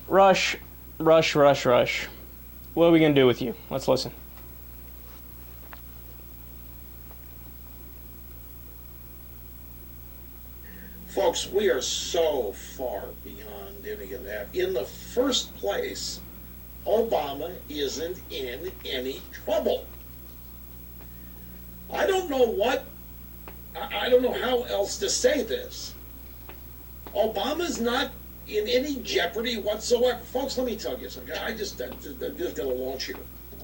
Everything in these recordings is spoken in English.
Rush. What are we going to do with you? Let's listen. Folks, we are so far beyond any of that. In the first place, Obama isn't in any trouble. I don't know how else to say this. Obama's not in any jeopardy whatsoever. Folks, let me tell you something. I'm just going to launch here.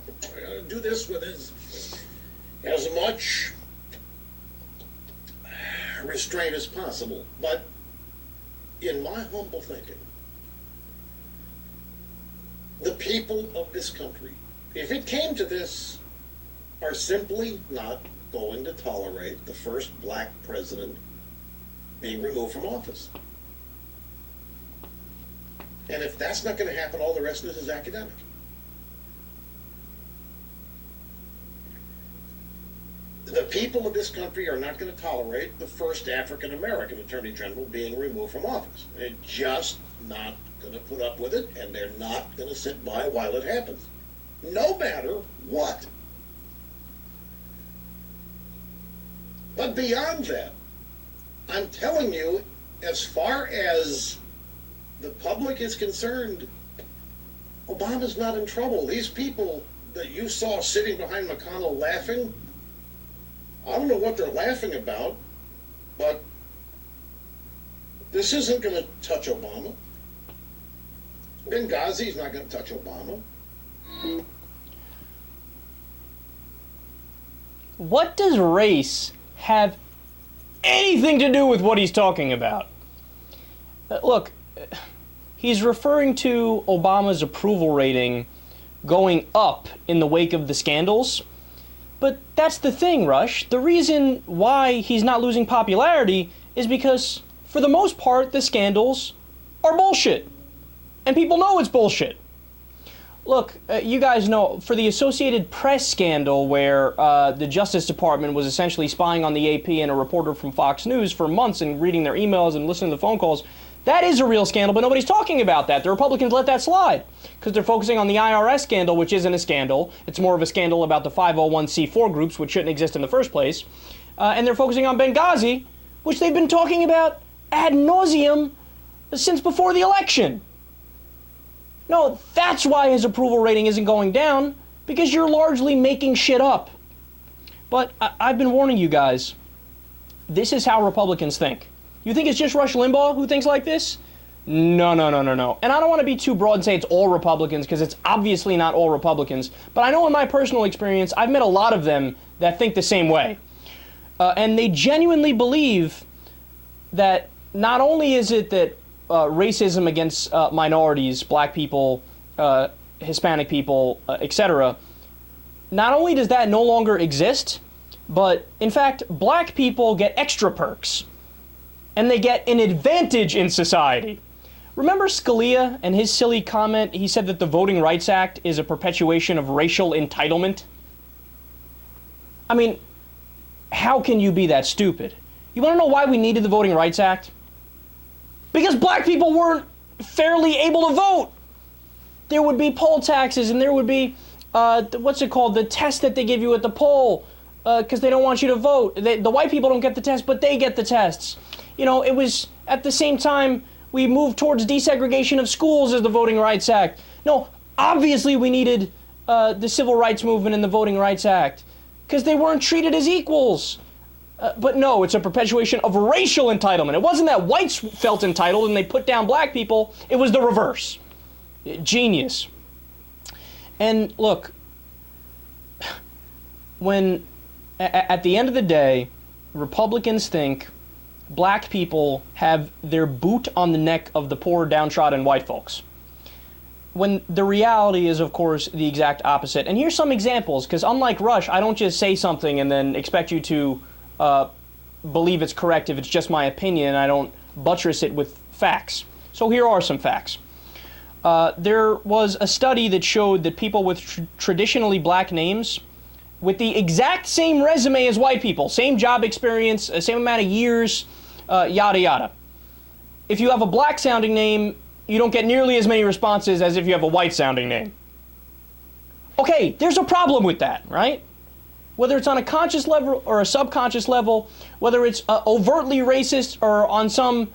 I'm going to do this with as much restraint as possible. But in my humble thinking, the people of this country, if it came to this, are simply not going to tolerate the first black president being removed from office. And if that's not going to happen, all the rest of this is academic. The people of this country are not going to tolerate the first African-American Attorney General being removed from office. They're just not going to put up with it, and they're not going to sit by while it happens, no matter what. But beyond that, I'm telling you, as far as the public is concerned, Obama's not in trouble. These people that you saw sitting behind McConnell laughing, I don't know what they're laughing about, but this isn't going to touch Obama. Benghazi's not going to touch Obama. What does race have anything to do with what he's talking about? Look, he's referring to Obama's approval rating going up in the wake of the scandals. But that's the thing, Rush. The reason why he's not losing popularity is because, for the most part, the scandals are bullshit. And people know it's bullshit. Look, you guys know, for the Associated Press scandal where the Justice Department was essentially spying on the AP and a reporter from Fox News for months and reading their emails and listening to the phone calls, that is a real scandal, but nobody's talking about that. The Republicans let that slide because they're focusing on the IRS scandal, which isn't a scandal. It's more of a scandal about the 501c4 groups, which shouldn't exist in the first place. And they're focusing on Benghazi, which they've been talking about ad nauseum since before the election. No, that's why his approval rating isn't going down, because you're largely making shit up. But I've been warning you guys, this is how Republicans think. You think it's just Rush Limbaugh who thinks like this? No. And I don't want to be too broad and say it's all Republicans, because it's obviously not all Republicans. But I know in my personal experience, I've met a lot of them that think the same way. And they genuinely believe that not only is it that racism against minorities, black people, Hispanic people, etc., not only does that no longer exist, but in fact, black people get extra perks. And they get an advantage in society. Remember Scalia and his silly comment? He said that the Voting Rights Act is a perpetuation of racial entitlement. I mean, how can you be that stupid? You want to know why we needed the Voting Rights Act? Because black people weren't fairly able to vote. There would be poll taxes, and there would be, the test that they give you at the poll, because they don't want you to vote. The white people don't get the test, but they get the tests. You know, it was at the same time we moved towards desegregation of schools as the Voting Rights Act. No, obviously we needed the Civil Rights Movement and the Voting Rights Act because they weren't treated as equals. But no, it's a perpetuation of racial entitlement. It wasn't that whites felt entitled and they put down black people. It was the reverse. Genius. And look, when at the end of the day, Republicans think black people have their boot on the neck of the poor, downtrodden white folks. When the reality is, of course, the exact opposite. And here's some examples, because unlike Rush, I don't just say something and then expect you to believe it's correct if it's just my opinion. I don't buttress it with facts. So here are some facts. There was a study that showed that people with traditionally black names with the exact same resume as white people, same job experience, same amount of years, yada yada. If you have a black sounding name, you don't get nearly as many responses as if you have a white-sounding name. Okay, there's a problem with that, right? Whether it's on a conscious level or a subconscious level, whether it's overtly racist or on some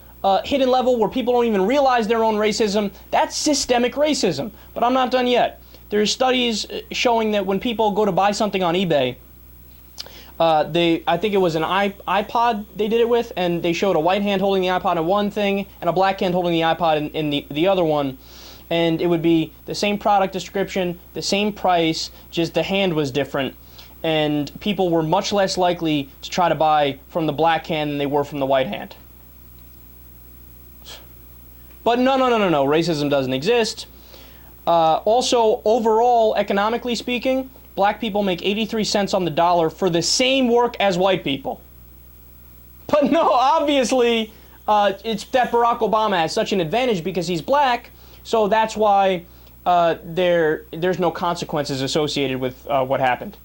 hidden level where people don't even realize their own racism, that's systemic racism. But I'm not done yet. There's studies showing that when people go to buy something on eBay, I think it was an iPod they did it with, and they showed a white hand holding the iPod in one thing and a black hand holding the iPod in the other one. And it would be the same product description, the same price, just the hand was different. And people were much less likely to try to buy from the black hand than they were from the white hand. But no, racism doesn't exist. Also, overall, economically speaking, black people make 83 cents on the dollar for the same work as white people. But no, obviously, it's that Barack Obama has such an advantage because he's black, so that's why there's no consequences associated with what happened.